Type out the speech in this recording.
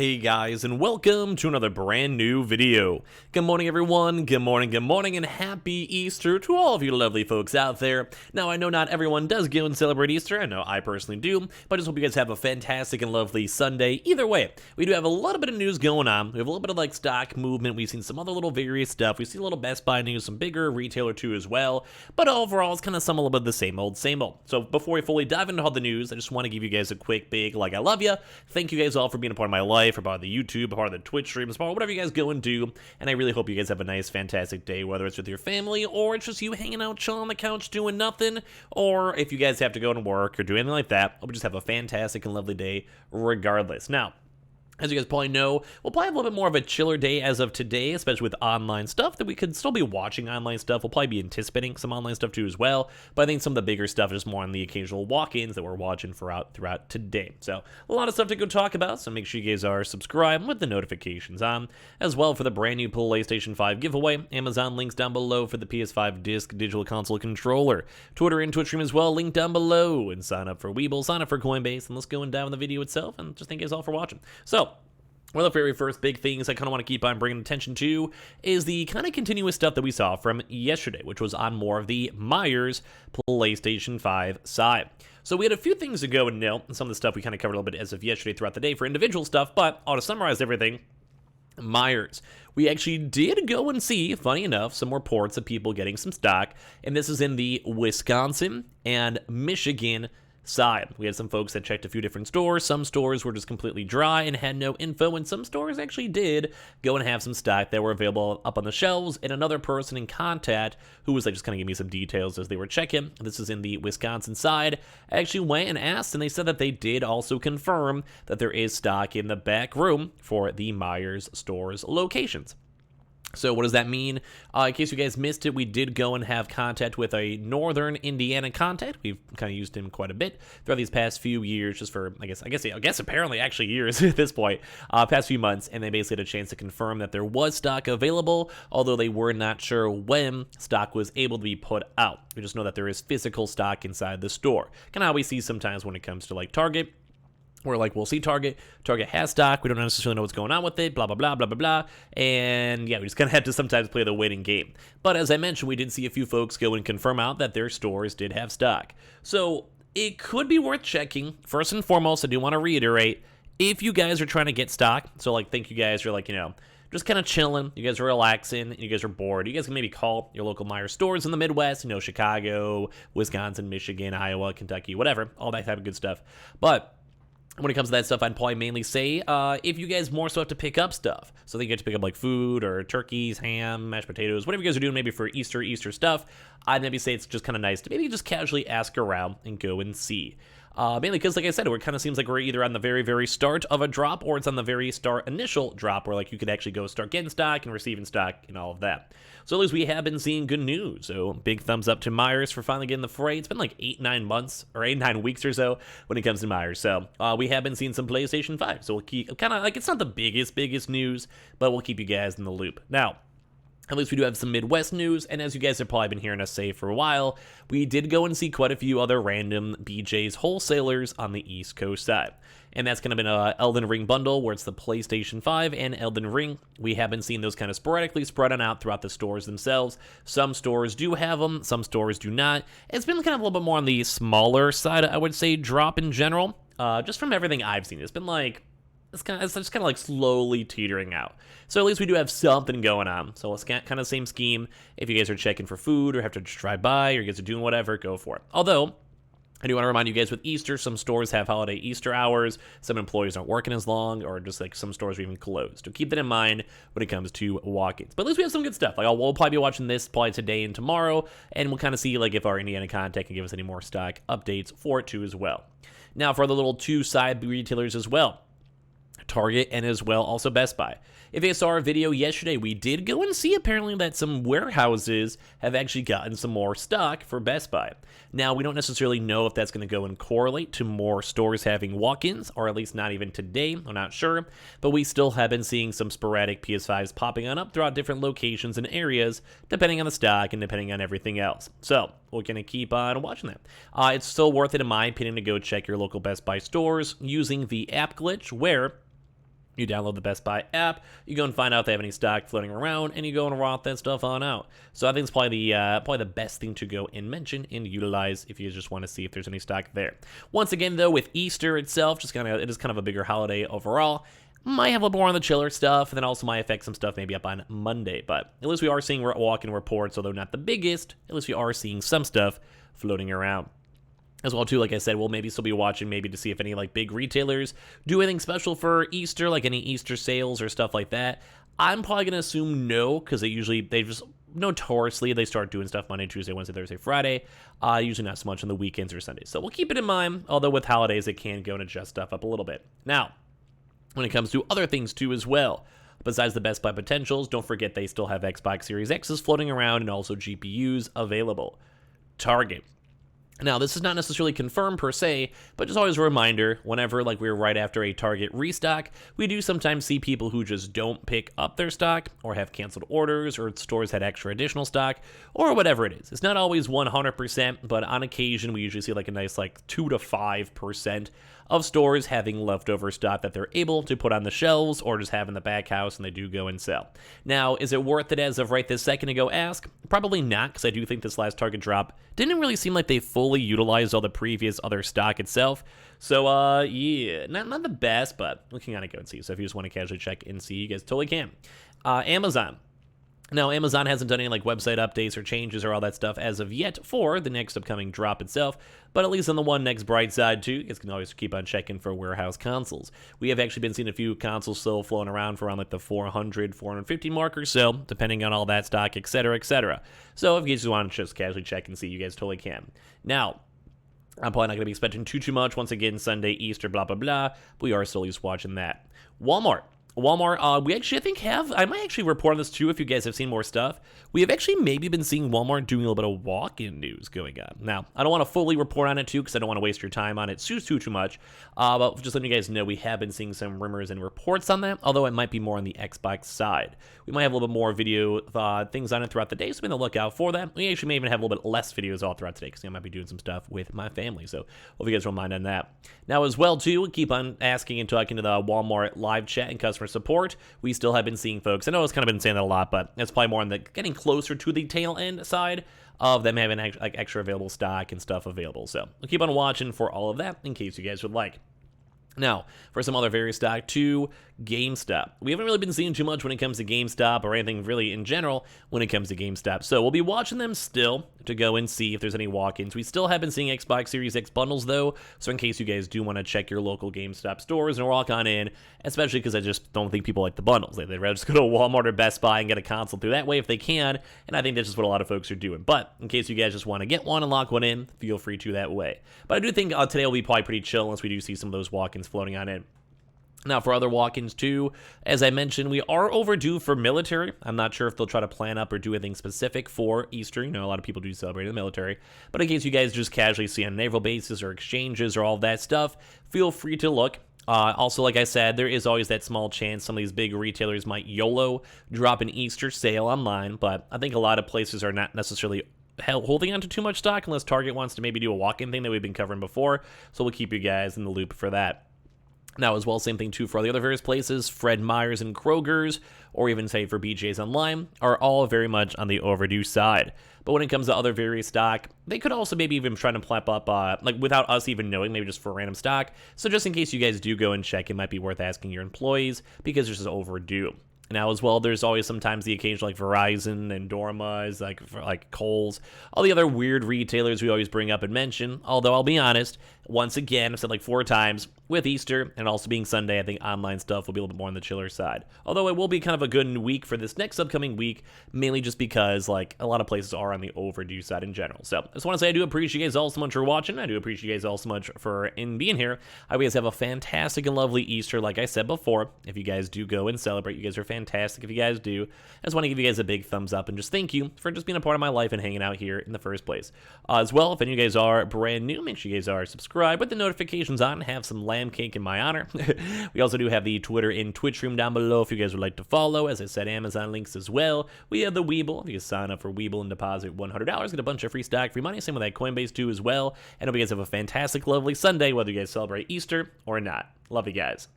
Hey guys, and welcome to another brand new video. Good morning everyone, good morning, and happy Easter to all of you lovely folks out there. Now I know not everyone does go and celebrate Easter, I know I personally do, but I just hope you guys have a fantastic and lovely Sunday. Either way, we do have a little bit of news going on. We have a little bit of like stock movement, we've seen some other little various stuff, we see a little Best Buy news, some bigger retailer too as well, but overall it's kind of some a little bit of the same old. So before we fully dive into all the news, I just want to give you guys a quick big like I love you. Thank you guys all for being a part of my life, for part of the YouTube, part of the Twitch streams, part of whatever you guys go and do, and I really hope you guys have a nice, fantastic day, whether it's with your family, or it's just you hanging out, chilling on the couch, doing nothing, or if you guys have to go to work, or do anything like that, I hope you just have a fantastic and lovely day regardless. Now, as you guys probably know, we'll probably have a little bit more of a chiller day as of today, especially with online stuff, that we could still be watching online stuff. We'll probably be anticipating some online stuff too as well, but I think some of the bigger stuff is more on the occasional walk-ins that we're watching throughout today. So a lot of stuff to go talk about, so make sure you guys are subscribed with the notifications on. As well, for the brand new PlayStation 5 giveaway, Amazon links down below for the PS5 disc digital console controller. Twitter and Twitch stream as well, link down below, and sign up for Weeble, sign up for Coinbase, and let's go and dive in the video itself, and just thank you guys all for watching. So, one of the very first big things I kind of want to keep on bringing attention to is the kind of continuous stuff that we saw from yesterday, which was on more of the Myers PlayStation 5 side. So we had a few things to go and note, and some of the stuff we kind of covered a little bit as of yesterday throughout the day for individual stuff, but I'll just summarize everything. Myers. We actually did go and see, funny enough, some reports of people getting some stock, and this is in the Wisconsin and Michigan side. We had some folks that checked a few different stores. Some stores were just completely dry and had no info, and some stores actually did go and have some stock that were available up on the shelves, and another person in contact who was like just kind of giving me some details as they were checking. This is in the Wisconsin side. I actually went and asked, and they said that they did also confirm that there is stock in the back room for the Myers stores locations. So what does that mean? In case you guys missed it, we did go and have contact with a Northern Indiana contact. We've kind of used him quite a bit throughout these past few years, just for, I guess apparently actually years at this point, past few months, and they basically had a chance to confirm that there was stock available, although they were not sure when stock was able to be put out. We just know that there is physical stock inside the store. Kind of how we see sometimes when it comes to like Target. We're like, we'll see Target has stock, we don't necessarily know what's going on with it, blah, blah, blah, blah, blah, blah, and yeah, we just kind of had to sometimes play the waiting game. But as I mentioned, we did see a few folks go and confirm out that their stores did have stock. So it could be worth checking. First and foremost, I do want to reiterate, if you guys are trying to get stock, so like think you guys are like, you know, just kind of chilling, you guys are relaxing, you guys are bored, you guys can maybe call your local Myers stores in the Midwest, you know, Chicago, Wisconsin, Michigan, Iowa, Kentucky, whatever, all that type of good stuff. But when it comes to that stuff, I'd probably mainly say if you guys more so have to pick up stuff. So they get to pick up like food or turkeys, ham, mashed potatoes, whatever you guys are doing maybe for Easter stuff, I'd maybe say it's just kind of nice to maybe just casually ask around and go and see. Mainly because, like I said, it kind of seems like we're either on the very, very start of a drop, or it's on the very start initial drop where like you could actually go start getting stock and receiving stock and all of that. So at least we have been seeing good news. So big thumbs up to Myers for finally getting the fray. It's been like 8-9 weeks or so when it comes to Myers. So we have been seeing some PlayStation 5. So we'll keep kind of like, it's not the biggest news, but we'll keep you guys in the loop. Now, at least we do have some Midwest news, and as you guys have probably been hearing us say for a while, we did go and see quite a few other random BJ's wholesalers on the East Coast side. And that's kind of been a Elden Ring bundle where it's the PlayStation 5 and Elden Ring. We have been seeing those kind of sporadically spread on out throughout the stores themselves. Some stores do have them, some stores do not. It's been kind of a little bit more on the smaller side, I would say, drop in general. Just from everything I've seen, it's been like, it's just kind of like slowly teetering out. So at least we do have something going on. So it's kind of same scheme. If you guys are checking for food or have to just drive by or you guys are doing whatever, go for it. Although, I do want to remind you guys with Easter, some stores have holiday Easter hours. Some employees aren't working as long, or just like some stores are even closed. So keep that in mind when it comes to walk-ins. But at least we have some good stuff. Like we'll probably be watching this probably today and tomorrow, and we'll kind of see like if our Indiana contact can give us any more stock updates for it too as well. Now for the little two side retailers as well. Target and as well also Best Buy. If you saw our video yesterday, we did go and see apparently that some warehouses have actually gotten some more stock for Best Buy. Now, we don't necessarily know if that's going to go and correlate to more stores having walk-ins, or at least not even today, I'm not sure, but we still have been seeing some sporadic PS5s popping on up throughout different locations and areas, depending on the stock and depending on everything else. So, we're going to keep on watching that. It's still worth it, in my opinion, to go check your local Best Buy stores using the app glitch, where You download the Best Buy app, you go and find out if they have any stock floating around, and you go and rock that stuff on out. So I think it's probably the best thing to go and mention and utilize if you just want to see if there's any stock there. Once again, though, with Easter itself, it is kind of a bigger holiday overall. Might have a little more on the chiller stuff, and then also might affect some stuff maybe up on Monday. But at least we are seeing walk-in reports, although not the biggest. At least we are seeing some stuff floating around. As well, too, like I said, we'll maybe still be watching maybe to see if any, like, big retailers do anything special for Easter, like any Easter sales or stuff like that. I'm probably going to assume no, because they just, notoriously, they start doing stuff Monday, Tuesday, Wednesday, Thursday, Friday. Usually not so much on the weekends or Sundays. So we'll keep it in mind, although with holidays, it can go and adjust stuff up a little bit. Now, when it comes to other things, too, as well, besides the Best Buy potentials, don't forget they still have Xbox Series X's floating around and also GPUs available. Target. Now, this is not necessarily confirmed per se, but just always a reminder, whenever like we're right after a Target restock, we do sometimes see people who just don't pick up their stock or have canceled orders or stores had extra additional stock or whatever it is. It's not always 100%, but on occasion we usually see like a nice like 2 to 5% of stores having leftover stock that they're able to put on the shelves or just have in the back house and they do go and sell. Now, is it worth it as of right this second to go ask? Probably not, because I do think this last Target drop didn't really seem like they fully utilized all the previous other stock itself. So, yeah, not the best, but we can kind of go and see. So if you just want to casually check and see, you guys totally can. Amazon. Now, Amazon hasn't done any like website updates or changes or all that stuff as of yet for the next upcoming drop itself, but at least on the one next bright side too, you guys can always keep on checking for warehouse consoles. We have actually been seeing a few consoles still flown around for around like the 400, 450 mark or so, depending on all that stock, etc., etc. So if you just want to just casually check and see, you guys totally can. Now, I'm probably not going to be expecting too much. Once again, Sunday, Easter, blah, blah, blah. But we are still just watching that. Walmart, we actually, I think, I might actually report on this too if you guys have seen more stuff. We have actually maybe been seeing Walmart doing a little bit of walk-in news going on. Now, I don't want to fully report on it too because I don't want to waste your time on it too much. But just letting you guys know, we have been seeing some rumors and reports on that, although it might be more on the Xbox side. We might have a little bit more video things on it throughout the day, so be on the lookout for that. We actually may even have a little bit less videos all throughout today because I might be doing some stuff with my family, so hope you guys don't mind on that. Now, as well, too, keep on asking and talking to the Walmart live chat and customer support. We still have been seeing folks, I know it's kind of been saying that a lot, but it's probably more on the getting closer to the tail end side of them having like extra available stock and stuff available. So we'll keep on watching for all of that in case you guys would like. Now, for some other various stock too, GameStop. We haven't really been seeing too much when it comes to GameStop or anything really in general when it comes to GameStop. So we'll be watching them still to go and see if there's any walk-ins. We still have been seeing Xbox Series X bundles though, so in case you guys do want to check your local GameStop stores and walk on in, especially because I just don't think people like the bundles. They'd rather just go to Walmart or Best Buy and get a console through that way if they can, and I think that's just what a lot of folks are doing. But in case you guys just want to get one and lock one in, feel free to that way. But I do think today will be probably pretty chill unless we do see some of those walk-ins floating on in. Now, for other walk-ins, too, as I mentioned, we are overdue for military. I'm not sure if they'll try to plan up or do anything specific for Easter. You know, a lot of people do celebrate in the military. But in case you guys just casually see on naval bases or exchanges or all that stuff, feel free to look. Also, like I said, there is always that small chance some of these big retailers might YOLO drop an Easter sale online, but I think a lot of places are not necessarily holding on to too much stock unless Target wants to maybe do a walk-in thing that we've been covering before, so we'll keep you guys in the loop for that. Now, as well, same thing too for all the other various places, Fred Meyer's and Kroger's, or even say for BJ's Online, are all very much on the overdue side. But when it comes to other various stock, they could also maybe even try to plap up, like without us even knowing, maybe just for random stock. So just in case you guys do go and check, it might be worth asking your employees because it's just overdue. Now, as well, there's always sometimes the occasional like Verizon and Dorma's, like Kohl's, all the other weird retailers we always bring up and mention. Although I'll be honest, once again, I've said like 4 times, with Easter and also being Sunday, I think online stuff will be a little bit more on the chiller side. Although it will be kind of a good week for this next upcoming week, mainly just because like a lot of places are on the overdue side in general. So I just want to say I do appreciate you guys all so much for watching. I do appreciate you guys all so much for being here. I hope you guys have a fantastic and lovely Easter. Like I said before, if you guys do go and celebrate, you guys are fantastic. If you guys do, I just want to give you guys a big thumbs up and just thank you for just being a part of my life and hanging out here in the first place. As well, if any of you guys are brand new, make sure you guys are subscribed with the notifications on and have some lamb cake in my honor. We also do have the Twitter and Twitch room down below if you guys would like to follow. As I said, Amazon links as well. We have the Weeble. If you sign up for Weeble and deposit $100, get a bunch of free stock, free money. Same with that Coinbase too as well. And I hope you guys have a fantastic, lovely Sunday, whether you guys celebrate Easter or not. Love you guys.